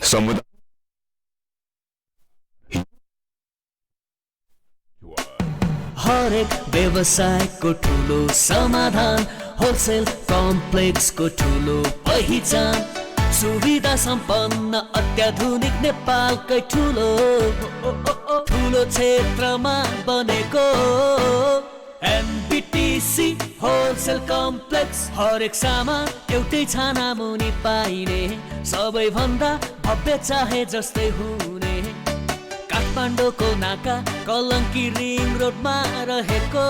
समुदाय हरेक व्यवसायको ठुलो समाधान, होलसेल कम्प्लेक्सको ठुलो पहिचान, सुविधा सम्पन्न अत्याधुनिक नेपालकै ठुलो क्षेत्रमा बनेको एनबिटिसी होलसेल कम्प्लेक्स। हरेक सामान एउटै छाना मुनि पाइने, सबैभन्दा भव्य चाहे जस्तै हुने, काठमाडौँको नाका कलङ्की रिङ रोडमा रहेको,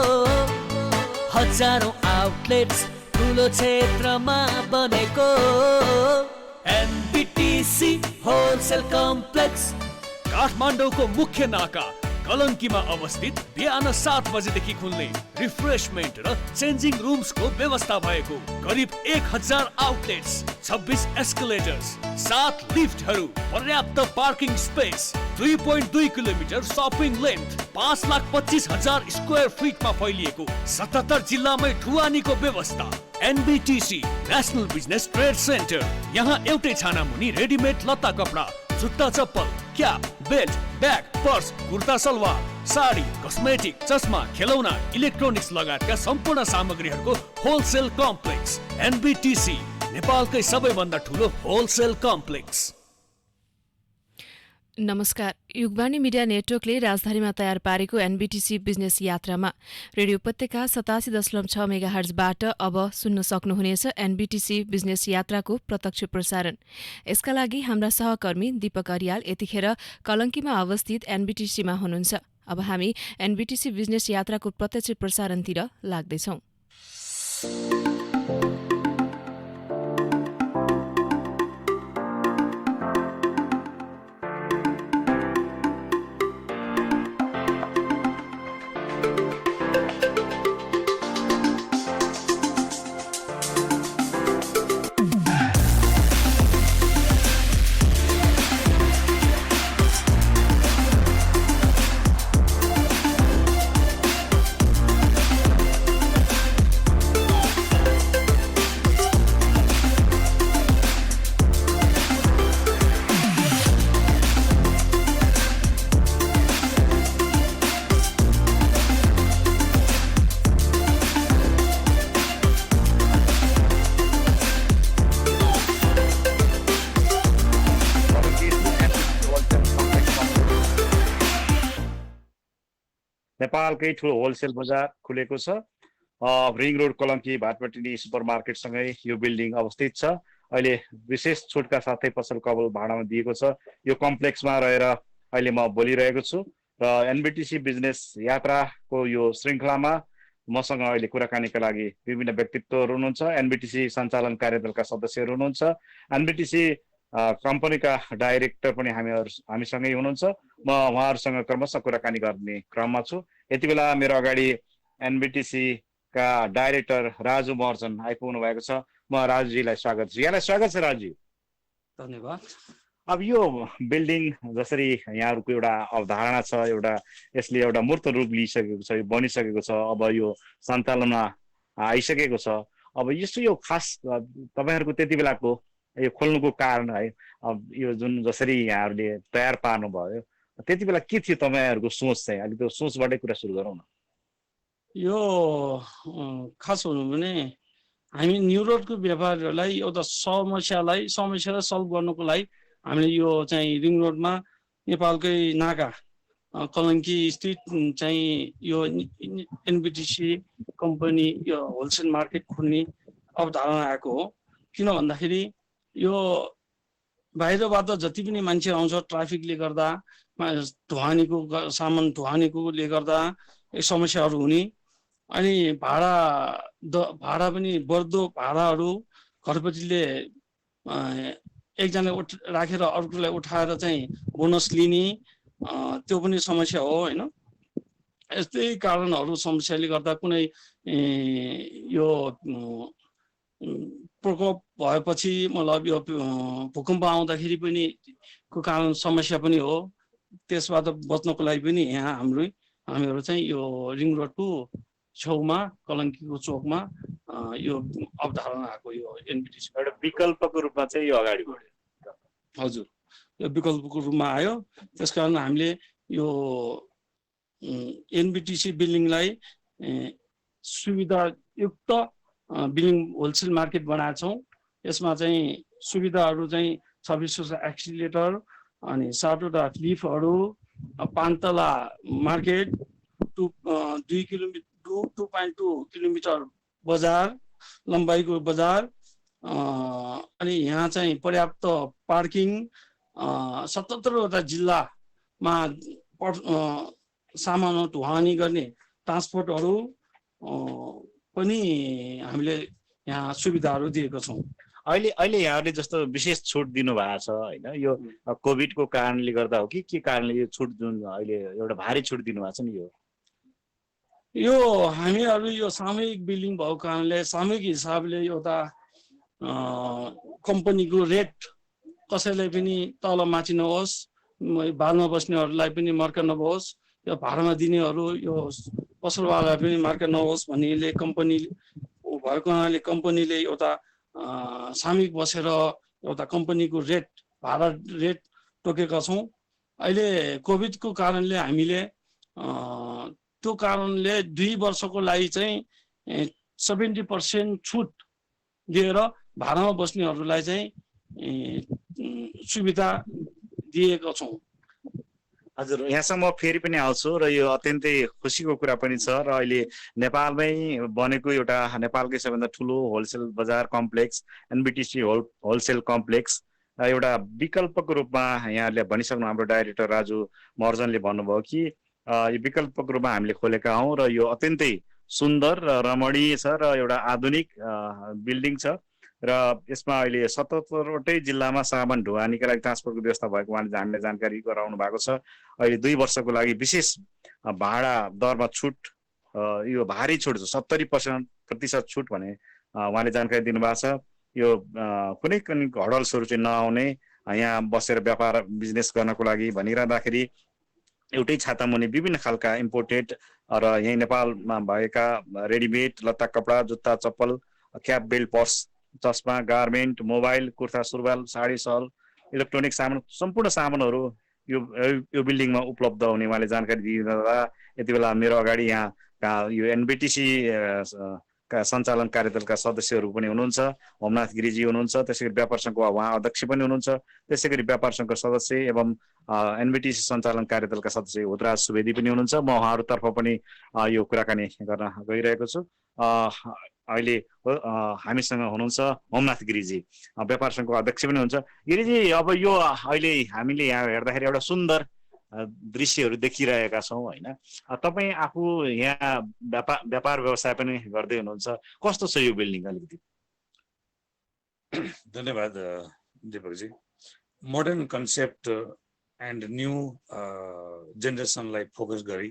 हजारौं आउटलेट्स ठुलो क्षेत्रमा बनेको एनबिटिसी होलसेल कम्प्लेक्स। काठमाडौँको मुख्य नाका कलङ्कीमा अवस्थित, बिहान 7 बजेदेखि खुल्ने, रिफ्रेशमेन्ट र चेन्जिङ रुम्सको व्यवस्था भएको, करिब 1000 आउटलेट्स, 26 एस्केलेटर्स, 7 लिफ्टहरू, पर्याप्त parking space, 2.2 kilometre shopping length, 5,25,000 square फिटमा फैलिएको, 77 जिल्लामै ढुवानीको व्यवस्था। NBTC national business trade centre. यहाँ एउटै छाना मुनि रेडिमेड लत्ता कपडा, जुत्ता चप्पल, cap, belt, bag, purse, kurta salwar, sari, cosmetic, चस्मा, खेलौना, इलेक्ट्रोनिक्स लगायतका सम्पूर्ण सामग्रीहरूको होलसेल कम्प्लेक्स। एनबिटिसी नेपालकै सबैभन्दा ठुलो होलसेल कम्प्लेक्स। नमस्कार, युगवाणी मिडिया नेटवर्कले राजधानीमा तयार पारेको एनबिटिसी बिजनेस यात्रामा रेडियो उपत्यका 87.6 मेगाहर्जबाट अब सुन्न सक्नुहुनेछ एनबिटिसी बिजनेस यात्राको प्रत्यक्ष प्रसारण। यसका लागि हाम्रा सहकर्मी दीपक अरियाल यतिखेर कलङ्कीमा अवस्थित एनबिटिसीमा हुनुहुन्छ। अब हामी एनबिटिसी बिजनेस यात्राको प्रत्यक्ष प्रसारणतिर लाग्दैछौं। नेपालकै ठुलो होलसेल बजार खुलेको छ। रिङ रोड कलङ्की भाटपाटिनी सुपरमार्केटसँगै यो बिल्डिङ अवस्थित छ। अहिले विशेष छुटका साथै पसल कबल भाडामा दिएको छ। यो कम्प्लेक्समा रहेर अहिले म बोलिरहेको छु र एनबिटिसी बिजनेस यात्राको यो श्रृङ्खलामा मसँग अहिले कुराकानीका लागि विभिन्न व्यक्तित्वहरू हुनुहुन्छ। एनबिटिसी सञ्चालन कार्यदलका सदस्यहरू हुनुहुन्छ। एनबिटिसी कम्पनीका डाइरेक्टर पनि हामीसँगै हुनुहुन्छ। म उहाँहरूसँग क्रमशः कुराकानी गर्ने क्रममा छु। यति बेला मेरो अगाडि एनबिटिसी का डाइरेक्टर राजु महर्जन आइपुग्नु भएको छ। म राजुजीलाई स्वागत छु। यहाँलाई स्वागत छ राजु। धन्यवाद। अब यो बिल्डिङ जसरी यहाँहरूको एउटा अवधारणा छ, एउटा यसले एउटा मूर्त रूप लिइसकेको छ, यो बनिसकेको छ, अब यो सञ्चालनमा आइसकेको छ। अब यस्तो यो खास तपाईँहरूको त्यति बेलाको यो खोल्नुको कारण है, अब यो जुन जसरी यहाँहरूले तयार पार्नु भयो, त्यति बेला के थियो तपाईँहरूको सोच चाहिँ? अलिक त्यो सोचबाटै कुरा सुरु गरौँ न। यो खास भनौँ भने हामी न्यु रोडको व्यापारीहरूलाई एउटा समस्यालाई सल्भ गर्नको लागि हामीले यो चाहिँ रिङ रोडमा नेपालकै नाका कलङ्की स्थित चाहिँ यो एनबिटिसी कम्पनी यो होलसेल मार्केट खुल्ने अवधारणा आएको हो। किन भन्दाखेरि यो बाहिरबाट जति पनि मान्छे आउँछ ट्राफिकले गर्दा, ढुवानीको सामान ढुवानीकोले गर्दा समस्याहरू हुने, अनि भाडा पनि बढ्दो भाडाहरू घरपतिले एकजना राखेर अर्कोलाई उठाएर चाहिँ बोनस लिने, त्यो पनि समस्या हो होइन। यस्तै कारणहरू समस्याले गर्दा कुनै यो प्रकोप भएपछि मतलब यो भूकम्प आउँदाखेरि पनि को कारण समस्या पनि हो। त्यसबाट बच्नको लागि पनि यहाँ हामीहरू चाहिँ यो रिङ रोडको छेउमा कलङ्कीको चोकमा यो अवधारणा आएको यो एनबिटिसी एउटा विकल्पको रूपमा चाहिँ यो अगाडि बढ्यो। हजुर, यो विकल्पको रूपमा आयो। त्यसकारण हामीले यो एनबिटिसी बिल्डिङलाई सुविधायुक्त बिल्डिङ होलसेल मार्केट बनाएका छौँ। यसमा चाहिँ सुविधाहरू चाहिँ 2600 एक्सिलेटर अनि 7वटा लिफ्टहरू, 5 तला मार्केट, 2.2 किलोमिटर बजार लम्बाइको बजार, अनि यहाँ चाहिँ पर्याप्त पार्किङ, 77वटा जिल्लामा सामान ढुवानी गर्ने ट्रान्सपोर्टहरू पनि हामीले यहाँ सुविधाहरू दिएको छौँ। अहिले यहाँले जस्तो विशेष छुट दिनु भएको छ होइन, यो कोभिडको कारणले गर्दा हो कि के कारणले यो छुट जुन अहिले एउटा भारी छुट दिनु भएको छ नि? यो हामीहरू यो सामूहिक बिल्डिङ भएको कारणले सामूहिक हिसाबले एउटा कम्पनीको रेट कसैलाई पनि तल माथि नहोस्, भाडमा बस्नेहरूलाई पनि मर्का नहोस्, यो भाडामा दिनेहरू यो पसलवाला पनि मर्का नहोस् भन्नेले कम्पनी भएको हुनाले कम्पनीले एउटा सामूहिक बसेर एउटा कम्पनीको रेट भाडा रेट तोकेका छौँ। अहिले कोभिडको कारणले हामीले त्यो कारणले 2 वर्षको लागि चाहिँ 70% छुट दिएर भाडामा बस्नेहरूलाई चाहिँ सुविधा दिएका छौँ। हजुर, यहाँसम्म फेरि पनि आउँछु र यो अत्यन्तै खुसीको कुरा पनि छ र अहिले नेपालमै बनेको एउटा नेपालकै सबैभन्दा ठुलो होलसेल बजार कम्प्लेक्स एनबिटिसी होलसेल कम्प्लेक्स एउटा विकल्पको रूपमा यहाँले भनिसक्नु, हाम्रो डाइरेक्टर राजु महर्जनले भन्नुभयो कि यो विकल्पको रूपमा हामीले खोलेका हौँ र यो अत्यन्तै सुन्दर र रमणीय छ र एउटा आधुनिक बिल्डिङ छ र यसमा अहिले 77वटै जिल्लामा सामान ढुवानीका लागि ट्रान्सपोर्टको व्यवस्था भएको उहाँले हामीलाई जानकारी गराउनु भएको छ। अहिले 2 वर्षको लागि विशेष भाडा दरमा छुट, यो भारी छुट 70% छुट भने उहाँले जानकारी दिनुभएको छ। यो कुनै पनि हडल्सहरू चाहिँ नआउने, यहाँ बसेर व्यापार बिजनेस गर्नको लागि भनिरहँदाखेरि एउटै छाता मुनि विभिन्न खालका इम्पोर्टेड र यहीँ नेपालमा भएका रेडिमेड लत्ता कपडा जुत्ता चप्पल क्याप बेल्ट पर्स चस्मा गार्मेन्ट मोबाइल कुर्ता सुरुवाल साडी सल इलेक्ट्रोनिक सामान सम्पूर्ण सामानहरू यो बिल्डिङमा उपलब्ध हुने उहाँले जानकारी दिँदा यति बेला मेरो अगाडि यहाँ यो एनबिटिसी का सञ्चालन कार्यदलका सदस्यहरू पनि हुनुहुन्छ। होमनाथ गिरिजी हुनुहुन्छ, त्यसै गरी व्यापार सङ्घको उहाँ अध्यक्ष पनि हुनुहुन्छ, त्यसै गरी व्यापार सङ्घको सदस्य एवं एनबिटिसी सञ्चालन कार्यदलका सदस्य हुतराज सुवेदी पनि हुनुहुन्छ। म उहाँहरूतर्फ पनि यो कुराकानी गर्न गइरहेको छु। अहिले हामीसँग हुनुहुन्छ होमनाथ गिरिजी, व्यापार सङ्घको अध्यक्ष पनि हुन्छ। गिरिजी, अब यो अहिले हामीले यहाँ हेर्दाखेरि एउटा सुन्दर दृश्यहरू देखिरहेका छौँ होइन, तपाईँ आफू यहाँ व्यापार व्यवसाय पनि गर्दै हुनुहुन्छ, कस्तो छ यो बिल्डिङ? अलिकति धन्यवाद Deepakji. Modern concept and new जेनेरेसनलाई फोकस गरी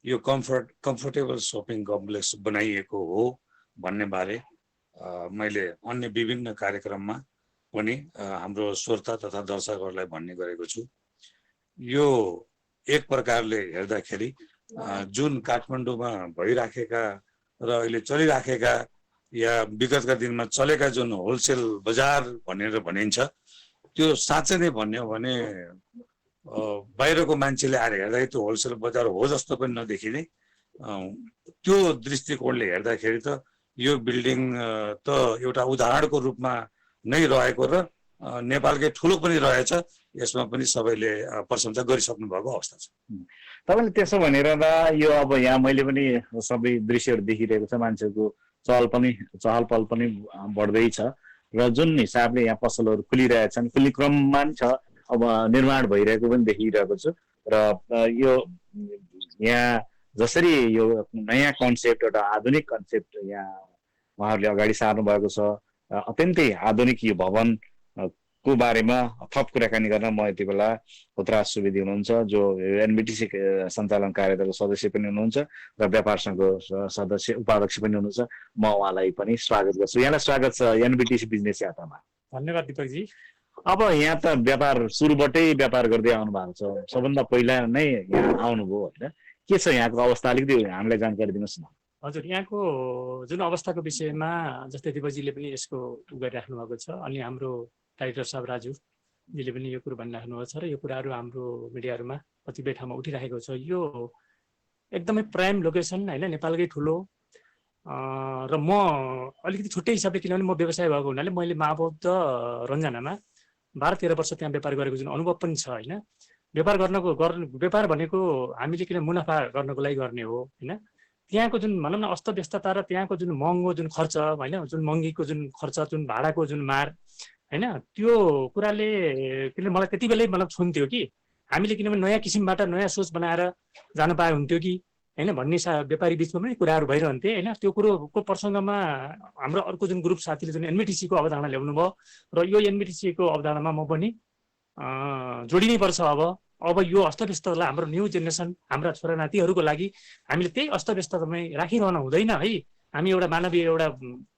यो कम्फर्टेबल सपिङ कम्प्लेक्स बनाइएको हो भन्ने बारे मैले अन्य विभिन्न कार्यक्रममा पनि हाम्रो श्रोता तथा दर्शकहरूलाई भन्ने गरेको छु। यो एक प्रकारले हेर्दाखेरि जुन काठमाडौँमा भइराखेका र अहिले चलिराखेका या विगतका दिनमा चलेका जुन होलसेल बजार भनेर भनिन्छ, त्यो साँच्चै नै भन्यो भने बाहिरको मान्छेले आएर हेर्दाखेरि त्यो होलसेल बजार हो जस्तो पनि नदेखिने, त्यो दृष्टिकोणले हेर्दाखेरि त यो बिल्डिङ त एउटा उदाहरणको रूपमा नै रहेको र नेपालकै ठुलो पनि रहेछ, यसमा पनि सबैले प्रशंसा गरिसक्नु भएको अवस्था छ। तपाईँले त्यसो भनेर यो अब यहाँ मैले पनि सबै दृश्यहरू देखिरहेको छ, मान्छेको चहल पहल पनि बढ्दैछ र जुन हिसाबले यहाँ पसलहरू खुलिरहेछन्, खुल्ने क्रममा पनि छ, अब निर्माण भइरहेको पनि देखिरहेको छु र यो यहाँ जसरी यो नयाँ कन्सेप्ट एउटा आधुनिक कन्सेप्ट यहाँ उहाँहरूले अगाडि सार्नु भएको छ, अत्यन्तै आधुनिक यो भवन को बारेमा थप कुराकानी गर्न म यति बेला हुतराज सुवेदी हुनुहुन्छ, जो एनबिटिसी सञ्चालन कार्यदलको सदस्य पनि हुनुहुन्छ र व्यापार सङ्घको सदस्य उपाध्यक्ष पनि हुनुहुन्छ। म उहाँलाई पनि स्वागत गर्छु। यहाँलाई स्वागत छ एनबिटिसी बिजनेस यात्रामा। धन्यवाद दीपकजी। अब यहाँ त व्यापार सुरुबाटै व्यापार गर्दै आउनु भएको छ, सबभन्दा पहिला नै यहाँ आउनुभयो होइन, के छ यहाँको अवस्था अलिकति हामीलाई जानकारी दिनुहोस् न। हजुर, यहाँको जुन अवस्थाको विषयमा जस्तै दीपकजीले पनि यसको गरिराख्नु भएको छ, अनि हाम्रो डाइरेक्टर साहब राजु जीले पनि यो कुरो भनिराख्नुभएको छ र यो कुराहरू हाम्रो मिडियाहरूमा कतिपय ठाउँमा उठिरहेको छ। यो एकदमै प्राइम लोकेसन होइन, नेपालकै ठुलो र म अलिकति छुट्टै हिसाबले, किनभने म व्यवसाय भएको हुनाले मैले महाबौद्ध रञ्जनामा 12-13 वर्ष त्यहाँ व्यापार गरेको जुन अनुभव पनि छ होइन। व्यापार भनेको हामीले किन मुनाफा गर्नको लागि गर्ने हो होइन। त्यहाँको जुन भनौँ न अस्तव्यस्तता र त्यहाँको जुन महँगो जुन खर्च होइन, जुन महँगीको जुन खर्च, जुन भाडाको जुन मार होइन, त्यो कुराले किन मलाई त्यति बेलै मतलब छुन्थ्यो कि हामीले किनभने नयाँ किसिमबाट नयाँ सोच बनाएर जान पाए हुन्थ्यो कि होइन भन्ने व्यापारी बिचमा पनि कुराहरू भइरहन्थे होइन। त्यो कुरोको प्रसङ्गमा हाम्रो अर्को जुन ग्रुप साथीले जुन एनबिटिसीको अवधारणा ल्याउनु भयो र यो एनबिटिसीको अवधारणामा म पनि जोडिनै पर्छ। अब यो अस्तव्यस्ततालाई हाम्रो न्यू जेनेरेसन, हाम्रा छोरा नातिहरूको लागि हामीले त्यही अस्तव्यस्ततामै राखिरहन हुँदैन है। हामी एउटा मानवीय एउटा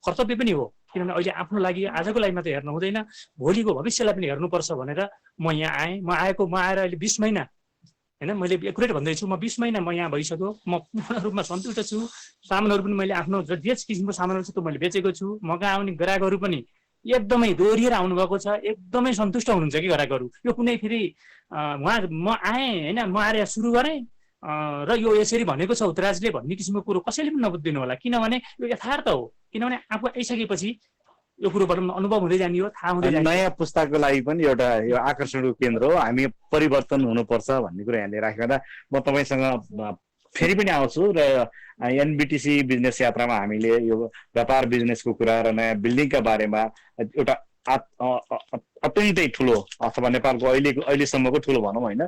कर्तव्य पनि हो, किनभने अहिले आफ्नो लागि आजको लागि मात्रै हेर्नु हुँदैन, भोलिको भविष्यलाई पनि हेर्नुपर्छ भनेर म यहाँ आएँ। म आएर अहिले 20 महिना होइन, मैले एकुरेट भन्दैछु, म 20 महिना म यहाँ भइसक्यो। म पूर्ण रूपमा सन्तुष्ट छु। सामानहरू पनि मैले आफ्नो जे किसिमको सामानहरू छ त्यो मैले बेचेको छु। म कहाँ आउने ग्राहकहरू पनि एकदमै दोहोरिएर आउनुभएको छ, एकदमै सन्तुष्ट हुनुहुन्छ कि ग्राहकहरू। यो कुनै फेरि म आएँ होइन, म आएर सुरु गरेँ र यो यसरी भनेको छ उत्तराजले भन्ने किसिमको कुरो कसैले पनि नबुझिदिनु होला, किनभने यो यथार्थ हो। किनभने आफू आइसकेपछि यो कुरोबाट अनुभव हुँदै जाने हो, थाहा हुँदै जाने। नयाँ पुस्ताको लागि पनि एउटा यो आकर्षणको केन्द्र हो। हामी परिवर्तन हुनुपर्छ भन्ने कुरा यहाँले राख्दा म तपाईँसँग फेरि पनि आउँछु र एनबिटिसी बिजनेस यात्रामा हामीले यो व्यापार बिजनेसको कुरा र नयाँ बिल्डिङका बारेमा एउटा अत्यन्तै ठुलो अथवा नेपालको अहिलेसम्मको ठुलो भनौँ होइन,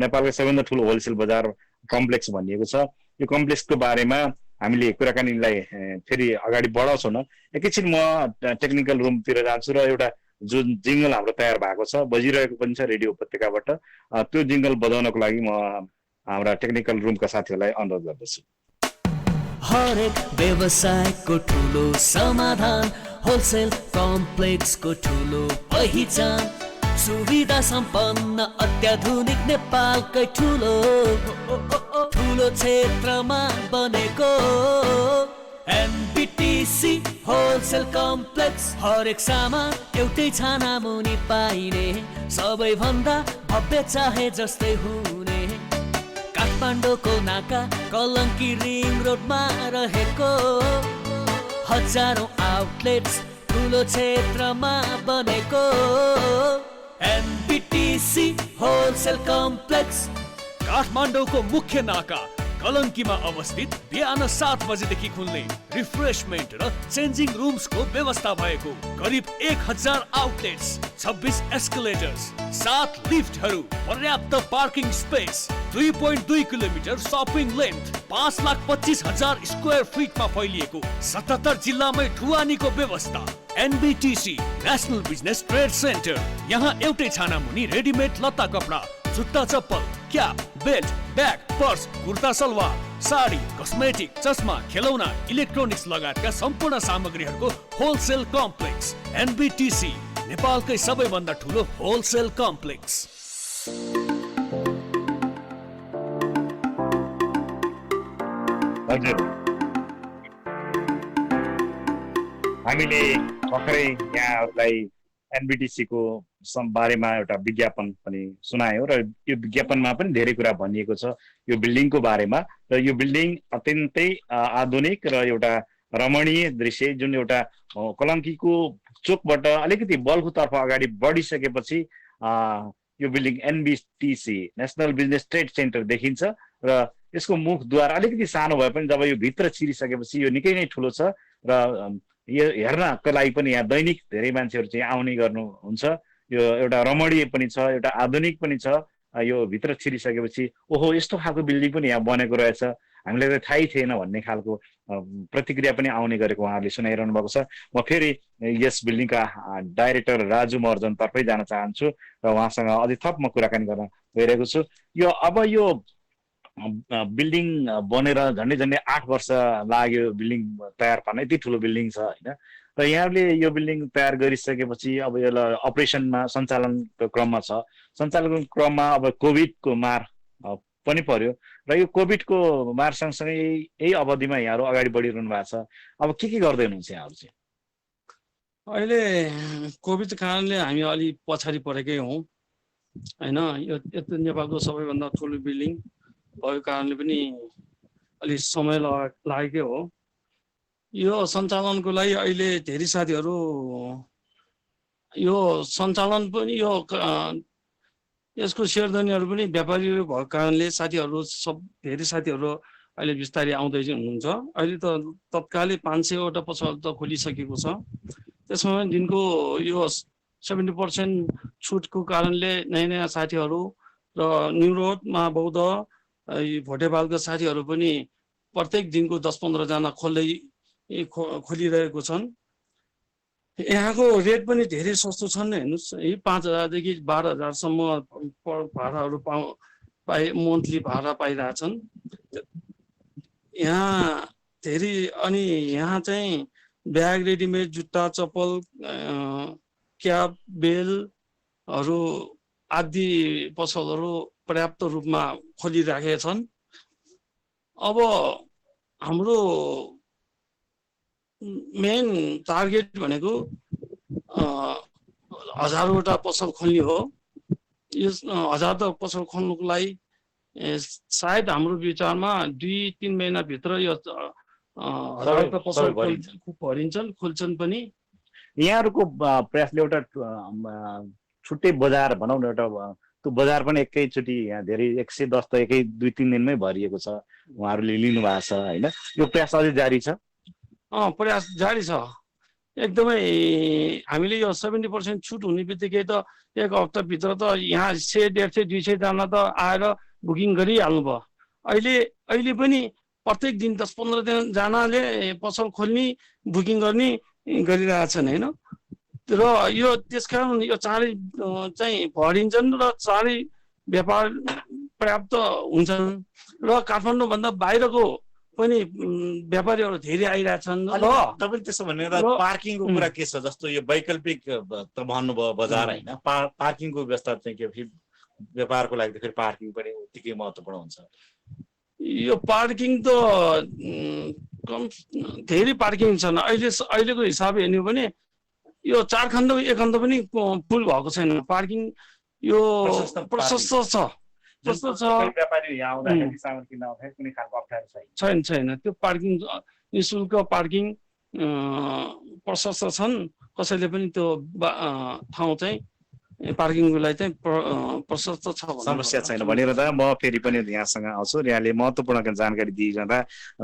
नेपालको सबैभन्दा ठुलो होलसेल बजार कम्प्लेक्स भनिएको छ। यो कम्प्लेक्सको बारेमा हामीले कुराकानीलाई फेरि अगाडि बढाउँछौँ न। एकैछिन म टेक्निकल रुमतिर जान्छु र एउटा जुन जिङ्गल हाम्रो तयार भएको छ, बजिरहेको पनि छ रेडियो उपत्यकाबाट, त्यो जिङ्गल बजाउनको लागि म हाम्रा टेक्निकल रुमका साथीहरूलाई अनुरोध गर्दछु। हरेक व्यवसायको ठुलो समाधान, होलसेल कम्प्लेक्सको ठुलो पहिचान, सुविधा सम्पन्न अत्याधुनिक नेपालकै ठुलो क्षेत्रमा बनेको एनबिटिसी होलसेल कम्प्लेक्स। हरेक सामान एउटै छाना मुनि पाइने, सबैभन्दा भव्य चाहे जस्तै हुने, काठमाडौँको नाका कलङ्की रिङ रोडमा रहेको, हजारौं आउटलेट्स ठुलो क्षेत्रमा बनेको एनबिटिसी होलसेल कम्प्लेक्स। काठमाडौँको मुख्य नाका कलङ्कीमा अवस्थित बिहान 7 बजेदेखि खुल्ने रिफ्रेशमेन्ट र चेन्जिङ रुम्सको व्यवस्था भएको, करिब 1000 आउटलेट्स, 26 एस्केलेटर्स, 7 लिफ्टहरू, पर्याप्त parking space, 2.2 kilometre shopping length, 5,25,000 square फिटमा फैलिएको 77 जिल्लामै ढुवानीको व्यवस्था। NBTC national business trade centre. यहाँ एउटै छाना मुनि रेडिमेड लत्ता कपडा, जुत्ता चप्पल, cap, belt, bag, purse, kurta salwar, sari, cosmetic, चस्मा, खेलौना, इलेक्ट्रोनिक्स लगायतका सम्पूर्ण सामग्रीहरूको होलसेल कम्प्लेक्स। एनबिटिसी नेपालकै सबैभन्दा ठुलो होलसेल कम्प्लेक्स। हामीले भर्खरै यहाँहरूलाई एनबिटिसीको बारेमा एउटा विज्ञापन पनि सुनायो र यो विज्ञापनमा पनि धेरै कुरा भनिएको छ यो बिल्डिङको बारेमा। र यो बिल्डिङ अत्यन्तै आधुनिक र एउटा रमणीय दृश्य, जुन एउटा कलङ्कीको चोकबाट अलिकति बल्खुतर्फ अगाडि बढिसकेपछि यो building NBTC national business trade centre देखिन्छ। र यसको मुखद्वार अलिकति सानो भए पनि जब यो भित्र छिरिसकेपछि यो निकै नै ठुलो छ र यो हेर्नको लागि पनि यहाँ दैनिक धेरै मान्छेहरू चाहिँ आउने गर्नुहुन्छ। यो एउटा रमणीय पनि छ, एउटा आधुनिक पनि छ। यो भित्र छिरिसकेपछि ओहो यस्तो खालको बिल्डिङ पनि यहाँ बनेको रहेछ, हामीलाई त थाहै थिएन भन्ने खालको प्रतिक्रिया पनि आउने गरेको उहाँहरूले सुनाइरहनु भएको छ। म फेरि यस बिल्डिङका डाइरेक्टर राजु महर्जन तर्फै जान चाहन्छु र उहाँसँग अझै थप म कुराकानी गर्न गइरहेको छु। अब यो बिल्डिङ बनेर झन्डै 8 वर्ष लाग्यो बिल्डिङ तयार पार्न, यति ठुलो बिल्डिङ छ होइन। र यहाँले यो बिल्डिङ तयार गरिसकेपछि अब यसलाई अपरेसनमा सञ्चालनको क्रममा छ। सञ्चालनको क्रममा अब कोभिडको मार पनि पर्यो र यो कोभिडको मार सँगसँगै यही अवधिमा यहाँहरू अगाडि बढिरहनु भएको छ। अब के गर्दै हुनुहुन्छ यहाँहरू चाहिँ? अहिले कोभिड कारणले हामी अलि पछाडि परेकै हौँ होइन। यो नेपालको सबैभन्दा ठुलो बिल्डिङ भएको कारणले पनि अलि समय लागेकै हो। यो सञ्चालनको लागि अहिले धेरै साथीहरू यो सञ्चालन पनि यसको सेयरधनीहरू पनि व्यापारीहरू भएको कारणले साथीहरू धेरै साथीहरू अहिले बिस्तारै आउँदै हुनुहुन्छ। अहिले त तत्कालै 500वटा पसल त खोलिसकेको छ। त्यसमा दिनको यो 70% छुटको कारणले नयाँ नयाँ साथीहरू र न्यु रोड महाबौद्ध भोटेपालका साथीहरू पनि प्रत्येक दिनको 10-15 जना खोलिरहेको छन्। यहाँको रेट पनि धेरै सस्तो छन्। हेर्नुहोस् है, 5,000 देखि 12,000सम्म भाडाहरू मन्थली भाडा पाइरहेछन् यहाँ धेरै। अनि यहाँ चाहिँ ब्याग, रेडिमेड जुत्ता, चप्पल, क्याप, बेलहरू आदि पसलहरू पर्याप्त रूपमा खोलिराखेका छन्। अब हाम्रो मेन टार्गेट भनेको 1000वटा पसल खोल्ने हो। यो 1000 पसल खोल्नुको लागि सायद हाम्रो विचारमा 2-3 महिनाभित्र यो 1000वटा पसल खोल्छन् पनि। यहाँहरूको प्रयासले एउटा छुट्टै बजार भनौँ न, एउटा त्यो बजार पनि एकैचोटि यहाँ धेरै 110 त 2-3 दिनमै भरिएको छ, उहाँहरूले लिनु भएको छ होइन। यो प्रयास अझै जारी छ? प्रयास जारी छ एकदमै। हामीले यो 70% छुट हुने बित्तिकै त 1 हप्ताभित्र त यहाँ 100, 150, 200 जना त आएर बुकिङ गरिहाल्नु भयो। अहिले पनि प्रत्येक दिन 10-15 जनाले पसल खोल्ने, बुकिङ गर्ने गरिरहेछन् होइन। र यो त्यसकारण यो चाँडै चाहिँ भरिन्छन् र चाँडै व्यापार पर्याप्त हुन्छन् र काठमाडौँभन्दा बाहिरको पनि व्यापारीहरू धेरै आइरहेछन्। र तपाईले त्यसो भने पार्किङको कुरा के छ? जस्तो यो वैकल्पिक त भन्नुभयो बजार होइन, पार्किङको व्यवस्था चाहिँ के? व्यापारको लागि त फेरि पार्किङ पनि उत्तिकै महत्त्वपूर्ण हुन्छ। यो पार्किङ त धेरै पार्किङ छन्। अहिलेको हिसाब हेर्ने हो भने यो 4 खण्ड 1 खण्ड पनि फुल भएको छैन। पार्किङ यो प्रशस्त छ। छैन। त्यो पार्किङ निःशुल्क पार्किङ प्रशस्त छन्। कसैले पनि त्यो ठाउँ चाहिँ पार्किङको लागि चाहिँ प्रशस्त छ, समस्या छैन भनेर त म फेरि पनि यहाँसँग आउँछु। यहाँले महत्त्वपूर्ण जानकारी दिइरहँदा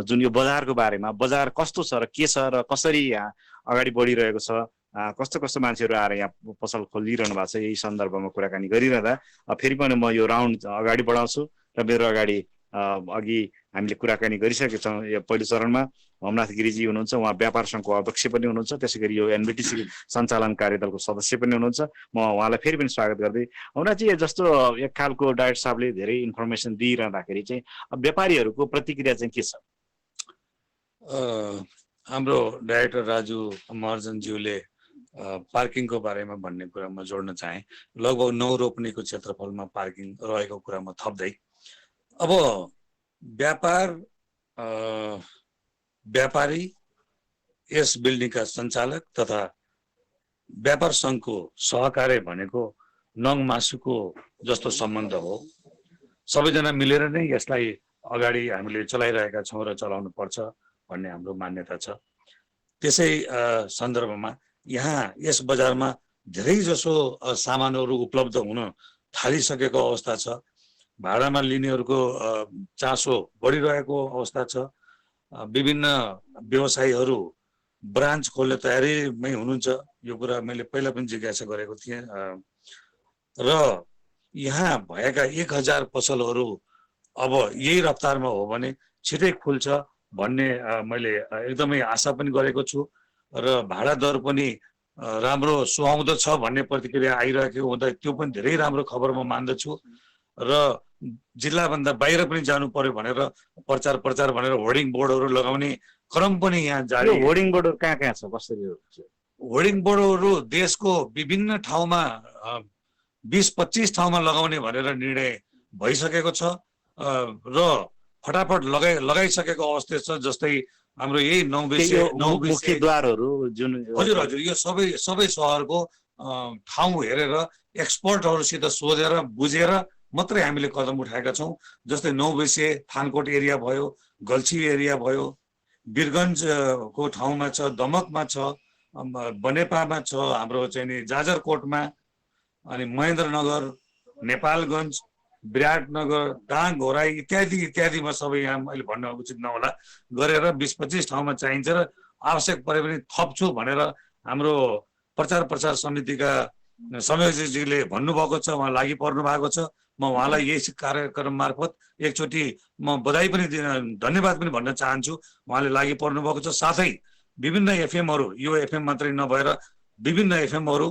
जुन यो बजारको बारेमा, बजार कस्तो छ र के छ र कसरी यहाँ अगाडि बढिरहेको छ, कस्तो कस्तो मान्छेहरू आएर यहाँ पसल खोलिरहनु भएको छ, यही सन्दर्भमा कुराकानी गरिरहँदा फेरि पनि म यो राउन्ड अगाडि बढाउँछु। र मेरो अगाडि अघि हामीले कुराकानी गरिसकेका छौँ। यो पहिलो चरणमा होमनाथ गिरिजी हुनुहुन्छ, उहाँ व्यापार सङ्घको अध्यक्ष पनि हुनुहुन्छ, त्यसै गरी यो एनबिटिसी सञ्चालन कार्यदलको सदस्य पनि हुनुहुन्छ। म उहाँलाई फेरि पनि स्वागत गर्दै, होमनाथजी जस्तो एक खालको डाइरेक्टर साहबले धेरै इन्फर्मेसन दिइरहँदाखेरि चाहिँ व्यापारीहरूको प्रतिक्रिया चाहिँ के छ? हाम्रो डाइरेक्टर राजु महर्जनज्यूले पार्किङको बारेमा भन्ने कुरा म जोड्न चाहेँ। लगभग 9 रोपनीको क्षेत्रफलमा पार्किङ रहेको कुरा म थप्दै, अब व्यापारी, यस बिल्डिङका सञ्चालक तथा व्यापार सङ्घको सहकार्य भनेको नङ मासुको जस्तो सम्बन्ध हो। सबैजना मिलेर नै यसलाई अगाडि हामीले चलाइरहेका छौँ र चलाउनु पर्छ भन्ने हाम्रो मान्यता छ। त्यसै सन्दर्भमा यहाँ यस बजारमा धेरै जसो सामानहरू उपलब्ध हुन थालिसकेको अवस्था छ। भाडामा लिनेहरूको चासो बढिरहेको अवस्था छ। विभिन्न व्यवसायीहरू ब्रान्च खोल्ने तयारीमै हुनुहुन्छ। यो कुरा मैले पहिला पनि जिज्ञासा गरेको थिएँ। र यहाँ भएका 1000 पसलहरू अब यही रफ्तारमा हो भने छिटै खुल्छ भन्ने मैले एकदमै आशा पनि गरेको छु। र भाडा दर पनि राम्रो सुहाउँदो छ भन्ने प्रतिक्रिया आइरहेको हुँदा त्यो पनि धेरै राम्रो खबर म मान्दछु। र जिल्लाभन्दा बाहिर पनि जानु पर्यो भनेर प्रचार भनेर होर्डिङ बोर्डहरू लगाउने क्रम पनि यहाँ जारी। होर्डिङ बोर्डहरू कहाँ छ, कसरी? होर्डिङ बोर्डहरू देशको विभिन्न ठाउँमा 20-25 ठाउँमा लगाउने भनेर निर्णय भइसकेको छ र फटाफट लगाइसकेको अवस्था छ। जस्तै हाम्रो यही त्यो नौबेसे मुख्य द्वारहरू जुन हजुर हजुर यो सबै सहरको ठाउँ हेरेर एक्सपर्टहरूसित सोधेर बुझेर मात्रै हामीले कदम उठाएका छौँ। जस्तै नौबेसे थानकोट एरिया भयो, गल्छी एरिया भयो, वीरगन्जको ठाउँमा छ, दमकमा छ, बनेपामा छ, हाम्रो चाहिँ नि जाजरकोटमा, अनि महेन्द्रनगर, नेपालगञ्ज, विराटनगर, दाङ, घोराई इत्यादि इत्यादिमा सबै यहाँ अहिले भन्न उचित नहोला गरेर 20-25 ठाउँमा चाहिन्छ र आवश्यक परे पनि थप्छु भनेर हाम्रो प्रचार प्रसार समितिका संयोजकजीले भन्नुभएको छ, उहाँ लागि पर्नु भएको छ। म उहाँलाई यही कार्यक्रम मार्फत एकचोटि म बधाई पनि धन्यवाद पनि भन्न चाहन्छु। उहाँले लागि पर्नु भएको छ। साथै विभिन्न एफएमहरू, यो एफएम मात्रै नभएर विभिन्न एफएमहरू,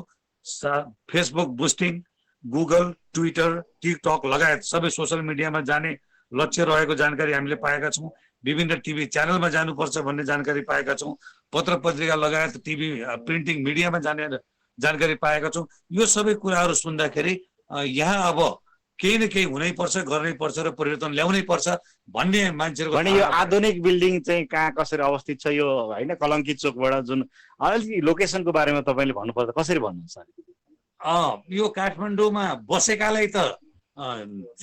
Facebook boosting, Google, Twitter, TikTok लगायत सबै सोसल मिडियामा जाने लक्ष्य रहेको जानकारी हामीले पाएका छौँ। विभिन्न टिभी च्यानलमा जानुपर्छ भन्ने जानकारी पाएका छौँ। पत्र पत्रिका लगायत टिभी प्रिन्टिङ मिडियामा जाने जानकारी पाएका छौँ। यो सबै कुराहरू सुन्दाखेरि यहाँ अब केही न केही हुनैपर्छ, गर्नैपर्छ र परिवर्तन ल्याउनै पर्छ भन्ने मान्छेहरूको भने यो आधुनिक बिल्डिङ चाहिँ कहाँ कसरी अवस्थित छ यो होइन कलङ्की चोकबाट जुन अलिकति लोकेसनको बारेमा तपाईँले भन्नुपर्दा कसरी भन्नुहुन्छ? यो काठमाडौँमा बसेकालाई त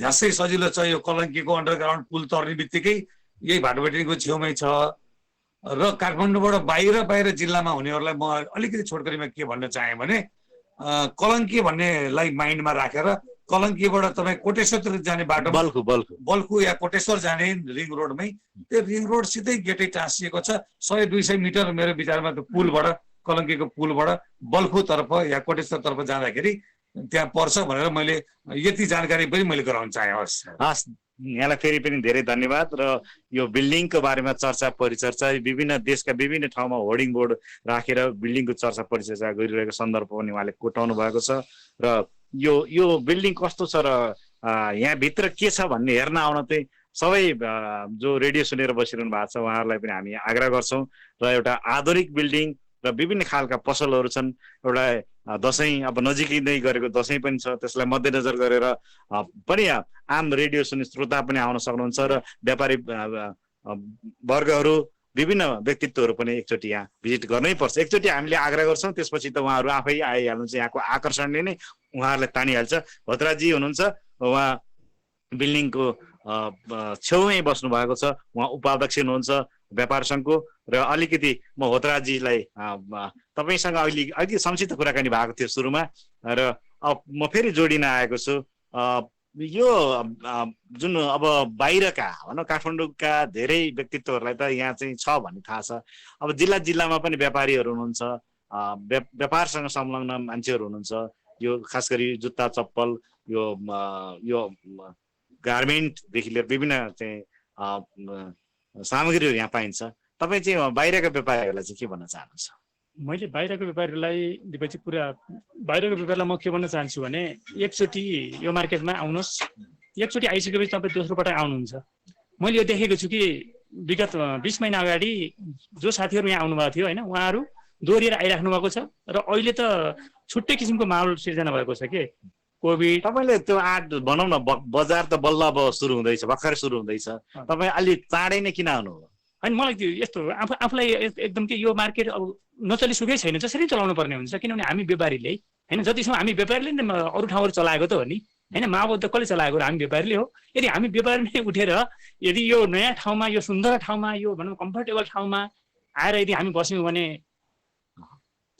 झ्यासै सजिलो छ। यो कलङ्कीको अन्डरग्राउन्ड पुल तर्ने बित्तिकै यही भाटबेटीको छेउमै छ र काठमाडौँबाट बाहिर जिल्लामा हुनेहरूलाई म अलिकति छोटकरीमा के भन्न चाहेँ भने कलङ्की भन्नेलाई माइन्डमा राखेर कलङ्कीबाट तपाईँ कोटेश्वर जाने बाटो बल्खु या कोटेश्वर जाने रिङ रोडमै त्यो रिङ रोड सिधै गेटै टाँसिएको छ। 100-200 मिटर मेरो विचारमा त्यो पुलबाट कलङ्कीको पुलबाट बल्खुतर्फ या कोटेश्वरतर्फ जाँदाखेरि त्यहाँ पर्छ भनेर मैले यति जानकारी पनि मैले गराउन चाहेँ। हस्, यहाँलाई फेरि पनि धेरै धन्यवाद। र यो बिल्डिङको बारेमा चर्चा परिचर्चा विभिन्न देशका विभिन्न ठाउँमा होर्डिङ बोर्ड राखेर बिल्डिङको चर्चा परिचर्चा गरिरहेको सन्दर्भ पनि उहाँले कोटाउनु भएको छ। र यो बिल्डिङ कस्तो छ र यहाँभित्र के छ भन्ने हेर्न आउन चाहिँ सबै जो रेडियो सुनेर बसिरहनु भएको छ उहाँहरूलाई पनि हामी आग्रह गर्छौँ। र एउटा आधुनिक बिल्डिङ र विभिन्न खालका पसलहरू छन्। एउटा दसैँ अब नजिकै नै गरेको दसैँ पनि छ, त्यसलाई मध्यनजर गरेर पनि आम रेडियो सुन्ने श्रोता पनि आउन सक्नुहुन्छ र व्यापारी वर्गहरू विभिन्न व्यक्तित्वहरू पनि एकचोटि यहाँ भिजिट गर्नै पर्छ। एकचोटि हामीले आग्रह गर्छौँ, त्यसपछि त उहाँहरू आफै आइहाल्नुहुन्छ। यहाँको आकर्षणले नै उहाँहरूलाई तानिहाल्छ। भद्राजी हुनुहुन्छ, उहाँ बिल्डिङको छेउमै बस्नु भएको छ, उहाँ उपाध्यक्ष हुनुहुन्छ व्यापार सङ्घको। र अलिकति म होतराजीलाई तपाईँसँग अलिकति संक्षिप्त कुराकानी भएको थियो सुरुमा र म फेरि जोडिन आएको छु। यो जुन अब बाहिरका भनौँ काठमाडौँका धेरै व्यक्तित्वहरूलाई त यहाँ चाहिँ छ भन्ने थाहा छ। अब जिल्लामा पनि व्यापारीहरू हुनुहुन्छ, व्यापारसँग संलग्न मान्छेहरू हुनुहुन्छ। यो खास गरी जुत्ता चप्पल यो गार्मेन्टदेखि लिएर विभिन्न चाहिँ सामग्रीहरू यहाँ पाइन्छ। तपाईँ चाहिँ बाहिरका व्यापारीहरूलाई चाहिँ के भन्न चाहनुहुन्छ? मैले बाहिरको व्यापारीलाई दिएपछि पुरा बाहिरको व्यापारीलाई म के भन्न चाहन्छु भने एकचोटि यो मार्केटमा आउनुहोस्। एकचोटि आइसकेपछि तपाईँ दोस्रो पटक आउनुहुन्छ। मैले यो देखेको छु कि विगत 20 महिना अगाडि जो साथीहरू यहाँ आउनुभएको थियो होइन, उहाँहरू दोहोरिएर आइराख्नु भएको छ र अहिले त छुट्टै किसिमको माहौल सिर्जना भएको छ कि कोभिड। तपाईँले त्यो आर्ट भनौँ न बजार त बल्ल अब सुरु हुँदैछ, भर्खर सुरु हुँदैछ, तपाईँ अलि चाँडै नै किन आउनु? होइन, मलाई त्यो यस्तो आफूलाई एकदम कि यो मार्केट अब नचलिसुकै छैन, जसरी चलाउनु पर्ने हुन्छ। किनभने हामी व्यापारीले होइन, जतिसम्म हामी व्यापारीले नै अरू ठाउँहरू चलाएको त हो नि होइन, माओवाद त कसले चलाएको? हामी व्यापारीले हो। यदि हामी व्यापारी नै उठेर यदि यो नयाँ ठाउँमा, यो सुन्दर ठाउँमा, यो भनौँ कम्फर्टेबल ठाउँमा आएर यदि हामी बस्यौँ भने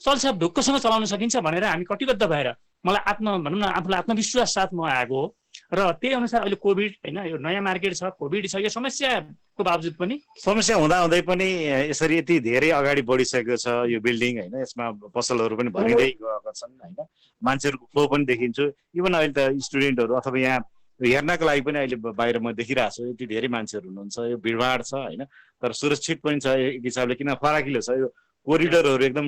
चल्छ, ढुक्कसँग चलाउन सकिन्छ भनेर हामी कटिबद्ध भएर मलाई भनौँ न आफूलाई आत्मविश्वास साथ म आएको हो। र त्यही अनुसार अहिले कोभिड होइन, यो नयाँ मार्केट छ, कोभिड छ, यो समस्याको बावजुद पनि समस्या हुँदै पनि यसरी यति धेरै अगाडि बढिसकेको छ यो बिल्डिङ होइन, यसमा पसलहरू पनि भरिँदै गएका छन् होइन, मान्छेहरूको फ्लो पनि देखिन्छु। इभन अहिले त स्टुडेन्टहरू अथवा यहाँ हेर्नको लागि पनि अहिले बाहिर म देखिरहेको छु यति धेरै मान्छेहरू हुनुहुन्छ। यो भिडभाड छ होइन, तर सुरक्षित पनि छ एक हिसाबले, किन फराकिलो छ। यो कोरिडोरहरू एकदम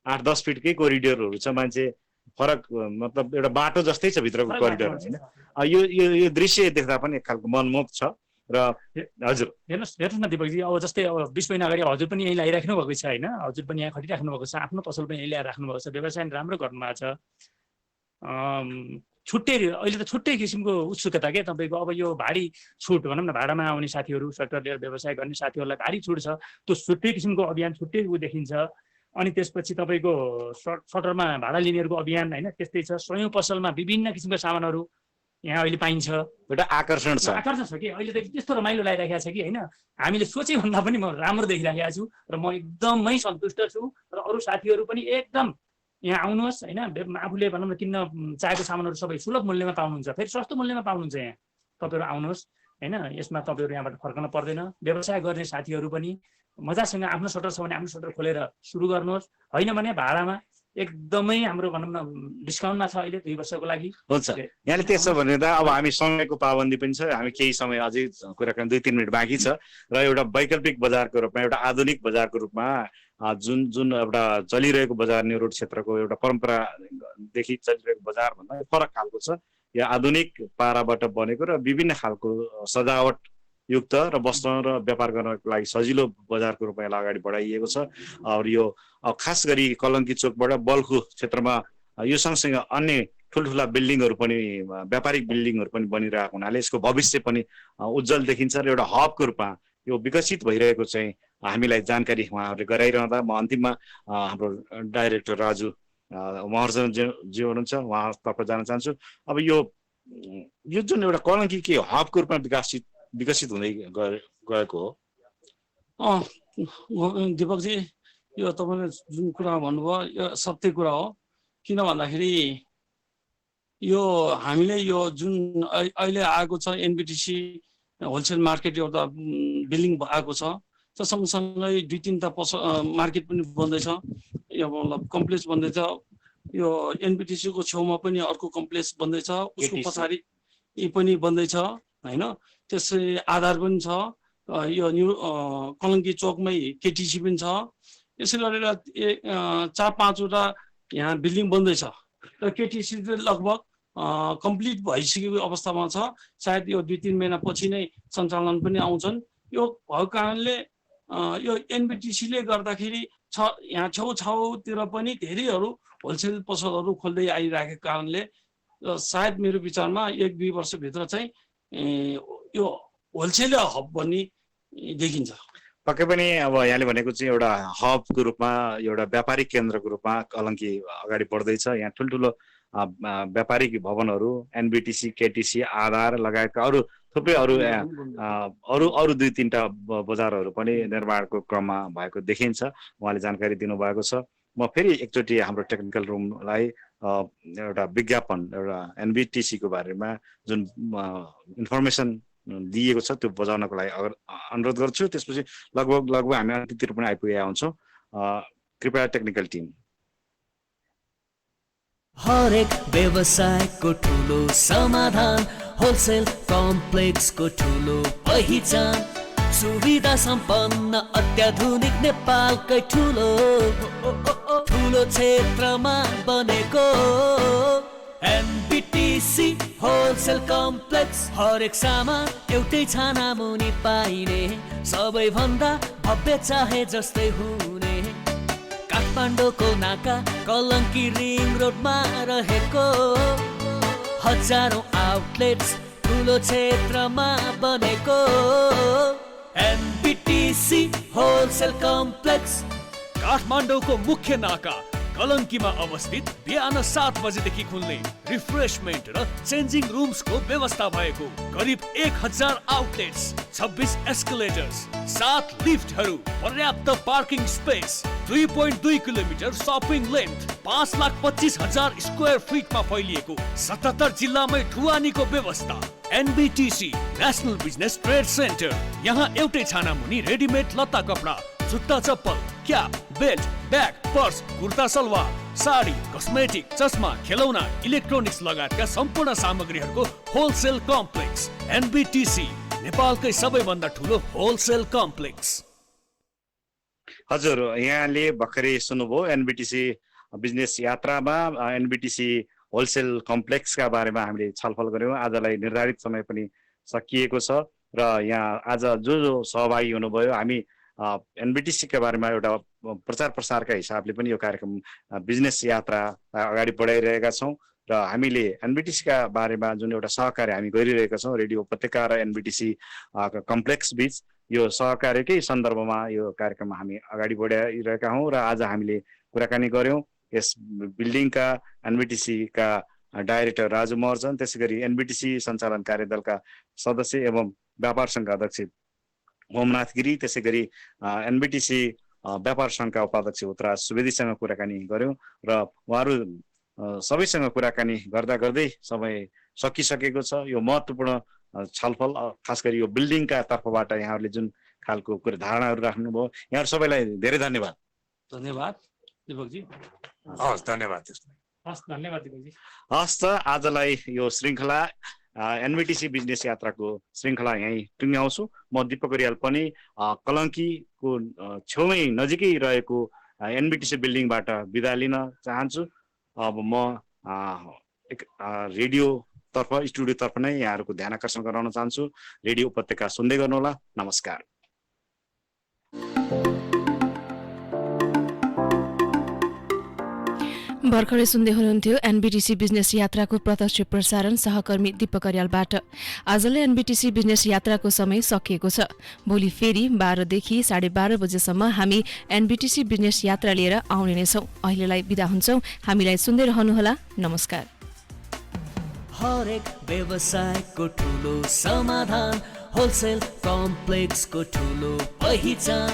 8-10 फिटकै कोरिडोरहरू छ, मान्छे फरक मतलब एउटा बाटो जस्तै छ भित्रको कोरिडोर होइन। यो दृश्य देख्दा पनि एक खालको मनमोहक छ। र हजुर हेर्नुहोस् न दिपकजी, अब जस्तै अब 20 महिना अगाडि हजुर पनि यहीँ ल्याइराख्नु भएको छ होइन, हजुर पनि यहाँ खटिराख्नु भएको छ, आफ्नो पसल पनि यहीँ ल्याएर राख्नु भएको छ, व्यवसाय राम्रो गर्नुभएको छ। छुट्टै अहिले त छुट्टै किसिमको उत्सुकता के तपाईँको अब यो भारी छुट भनौँ न भाडामा आउने साथीहरू सेक्टर लिएर व्यवसाय गर्ने साथीहरूलाई भारी छुट छ त्यो छुट्टै किसिमको अभियान छुट्टै देखिन्छ अनि त्यसपछि तपाईँको सटरमा भाडा लिनेहरूको अभियान होइन त्यस्तै छ स्वयं पसलमा विभिन्न किसिमका सामानहरू यहाँ अहिले पाइन्छ एउटा आकर्षण छ आकर्षण छ कि अहिले त त्यस्तो रमाइलो लागिरहेको छ कि होइन हामीले सोचे भन्दा पनि म राम्रो देखिरहेको छु र म एकदमै सन्तुष्ट छु र अरू साथीहरू पनि एकदम यहाँ आउनुहोस् होइन आफूले भनौँ न किन्न चाहेको सामानहरू सबै सुलभ मूल्यमा पाउनुहुन्छ फेरि सस्तो मूल्यमा पाउनुहुन्छ यहाँ तपाईँहरू आउनुहोस् होइन यसमा तपाईँहरू यहाँबाट फर्कन पर्दैन व्यवसाय गर्ने साथीहरू पनि मजासँग आफ्नो सटर छ भने आफ्नो सटर खोलेर सुरु गर्नुहोस् होइन भने भाडामा एकदमै हाम्रो भनौँ न डिस्काउन्टमा छ अहिले 2 वर्षको लागि हुन्छ यहाँले त्यसो भने त अब हामी समयको पाबन्दी पनि छ हामी केही समय अझै कुराकानी 2-3 मिनट बाँकी छ र एउटा वैकल्पिक बजारको रूपमा एउटा आधुनिक बजारको रूपमा जुन जुन एउटा चलिरहेको बजार न्यू रोड क्षेत्रको एउटा परम्परादेखि चलिरहेको बजार भन्दा फरक खालको छ यो आधुनिक पाराबाट बनेको र विभिन्न खालको सजावट युक्त र बस्न र व्यापार गर्नको लागि सजिलो बजारको रूपमा यसलाई अगाडि बढाइएको छ और यो खास गरी कलङ्की चोकबाट बल्खु क्षेत्रमा यो सँगसँगै अन्य ठुल्ठुला बिल्डिङहरू पनि व्यापारिक बिल्डिङहरू पनि बनिरहेको हुनाले यसको भविष्य पनि उज्जवल देखिन्छ र एउटा हबको रूपमा यो विकसित भइरहेको चाहिँ हामीलाई जानकारी उहाँहरूले गराइरहँदा म अन्तिममा हाम्रो डाइरेक्टर राजु महर्जन जे हुनुहुन्छ उहाँतर्फ जान चाहन्छु अब यो जुन एउटा कलङ्की के हबको रूपमा विकसित हुँदै गएको हो दिपकजी यो तपाईँले जुन कुरा भन्नुभयो यो सत्य कुरा हो किन भन्दाखेरि यो हामीले यो जुन अहिले आएको छ एनबिटिसी होलसेल मार्केट एउटा बिल्डिङ आएको छ त्यो सँगसँगै 2-3टा मार्केट पनि बन्दैछ यो मतलब कम्प्लेक्स बन्दैछ यो एनबिटिसी को छेउमा पनि अर्को कम्प्लेक्स बन्दैछ उसको पछाडि यी पनि बन्दैछ होइन त्यसै आधार पनि छ यो न्यू कलङ्की चोकमै केटिसी पनि छ यसै गरेर 4-5वटा यहाँ बिल्डिङ बन्दैछ र केटिसी लगभग कम्प्लिट भइसकेको अवस्थामा छ सायद यो 2-3 महिना पछि नै सञ्चालन पनि आउँछन् यो भएको कारणले यो एनबिटिसीले गर्दाखेरि यहाँ छेउछाउतिर पनि धेरैहरू होलसेल पसलहरू खोल्दै आइरहेको कारणले सायद मेरो विचारमा 1-2 वर्षभित्र चाहिँ यो होलसेल हब बन्ने देखिन्छ पक्कै पनि अब यहाँले भनेको चाहिँ एउटा हबको रूपमा एउटा व्यापारिक केन्द्रको रूपमा कलङ्की अगाडि बढ्दैछ यहाँ ठुल्ठुलो व्यापारिक भवनहरू एनबिटिसी केटिसी आधार लगायतका अरू थुप्रै अरू 2-3टा बजारहरू पनि निर्माणको क्रममा भएको देखिन्छ उहाँले जानकारी दिनुभएको छ म फेरि एकचोटि हाम्रो टेक्निकल रुमलाई एउटा विज्ञापन एउटा एनबिटिसी को बारेमा जुन इन्फर्मेसन दिएको छ त्यो बजाउनको लागि अनुरोध गर्छु त्यसपछि लगभग हामी अन्त्यतिर पनि आइपुगेका हुन्छौँ कृपया टेक्निकल टिम हरेक व्यवसायको ठुलो समाधान होलसेल कम्प्लेक्सको ठुलो पहिचान सुविधा सम्पन्न अत्याधुनिक नेपालकै ठुलो क्षेत्रमा बनेको एनबिटिसी होलसेल कम्प्लेक्स हरेक सामान एउटै छाना मुनि पाइने सबैभन्दा भव्य चाहे जस्तै हुने काठमाडौँको नाका कलङ्की रिङ रोडमा रहेको हजारौं आउटलेट्स ठुलो क्षेत्रमा बनेको एनबिटिसी होलसेल कम्प्लेक्स काठमाडौँको मुख्य नाका कलङ्कीमा अवस्थित बिहान 7 बजेदेखि खुल्ने रिफ्रेशमेन्ट र चेन्जिङ रुम्सको व्यवस्था भएको करिब 1000 आउटलेट्स 26 एस्केलेटर्स 7 लिफ्टहरू पर्याप्त parking space 2.2 kilometre shopping length 5,25,000 square फिटमा फैलिएको 77 जिल्लामै ढुवानीको व्यवस्था NBTC national business trade centre यहाँ एउटै छाना मुनि रेडिमेड लत्ता कपडा जुत्ता चप्पल cap belt bag purse kurta salwar sari cosmetic चस्मा खेलौना इलेक्ट्रोनिक्स लगायतका सम्पूर्ण सामग्रीहरूको होलसेल कम्प्लेक्स एनबिटिसी नेपालकै सबैभन्दा ठुलो होलसेल कम्प्लेक्स हजुर यहाँले भर्खरै सुन्नुभयो एनबिटिसी बिजनेस यात्रामा एनबिटिसी होलसेल कम्प्लेक्सका बारेमा हामीले छलफल गर्यौं आजलाई निर्धारित समय पनि सकिएको छ र यहाँ आज जो सहभागी हुनुभयो हामी एनबिटिसी का बारेमा एउटा प्रचार प्रसारका हिसाबले पनि यो कार्यक्रम बिजनेस यात्रा अगाडि बढाइरहेका छौं र हामीले एनबिटिसीका बारेमा जुन एउटा सहकार्य हामी गरिरहेका छौँ रेडियो उपत्यका र एनबिटिसी कम्प्लेक्स बीच यो सहकार्यकै सन्दर्भमा यो कार्यक्रममा हामी अगाडि बढाइरहेका हौँ र आज हामीले कुराकानी गऱ्यौँ यस बिल्डिङका एनबिटिसीका डाइरेक्टर राजु महर्जन, त्यसै गरी एनबिटिसी सञ्चालन कार्यदलका सदस्य एवं व्यापार सङ्घका अध्यक्ष होमनाथ गिरी, त्यसै गरी एनबिटिसी व्यापार सङ्घका उपाध्यक्ष उत्तराज सुवेदीसँग कुराकानी गऱ्यौँ र उहाँहरू सबैसँग कुराकानी गर्दा गर्दै समय सकिसकेको छ। यो महत्त्वपूर्ण छलफल खास गरी यो बिल्डिङका तर्फबाट यहाँहरूले जुन खालको कुरा धारणाहरू राख्नुभयो यहाँहरू सबैलाई धेरै धन्यवाद। धन्यवाद दिपकजी। हस् धन्यवाद। हस् धन्यवाद दिपकजी। हस् त आजलाई यो श्रृङ्खला एनबिटिसी बिजनेस यात्राको श्रृङ्खला यहीँ टुङ्ग्याउँछु। म दिपक रियाल पनि कलङ्कीको छेउमै नजिकै रहेको एनबिटिसी बिल्डिङबाट बिदा लिन चाहन्छु। अब म रेडियो तर्फ स्टुडियो तर्फ नै यहाँहरूको ध्यान आकर्षण गराउन चाहन्छु। रेडियो उपत्यका सुन्दै गर्नुहोला। नमस्कार। भर्खरै सुन्दै हुनुहुन्थ्यो एनबिटिसी बिजनेस यात्राको प्रत्यक्ष प्रसारण सहकर्मी दिपक अर्यालबाट। आजलाई एनबिटिसी बिजनेस यात्राको समय सकिएको छ। भोलि फेरि 12 देखि 12:30 बजेसम्म हामी एनबिटिसी बिजनेस यात्रा लिएर आउने नै छौँ। अहिलेलाई बिदा हुन्छौँ। हामीलाई सुन्दै रहनुहोला। नमस्कार। हरेक व्यवसायको ठुलो समाधान होलसेल कम्प्लेक्सको ठुलो पहिचान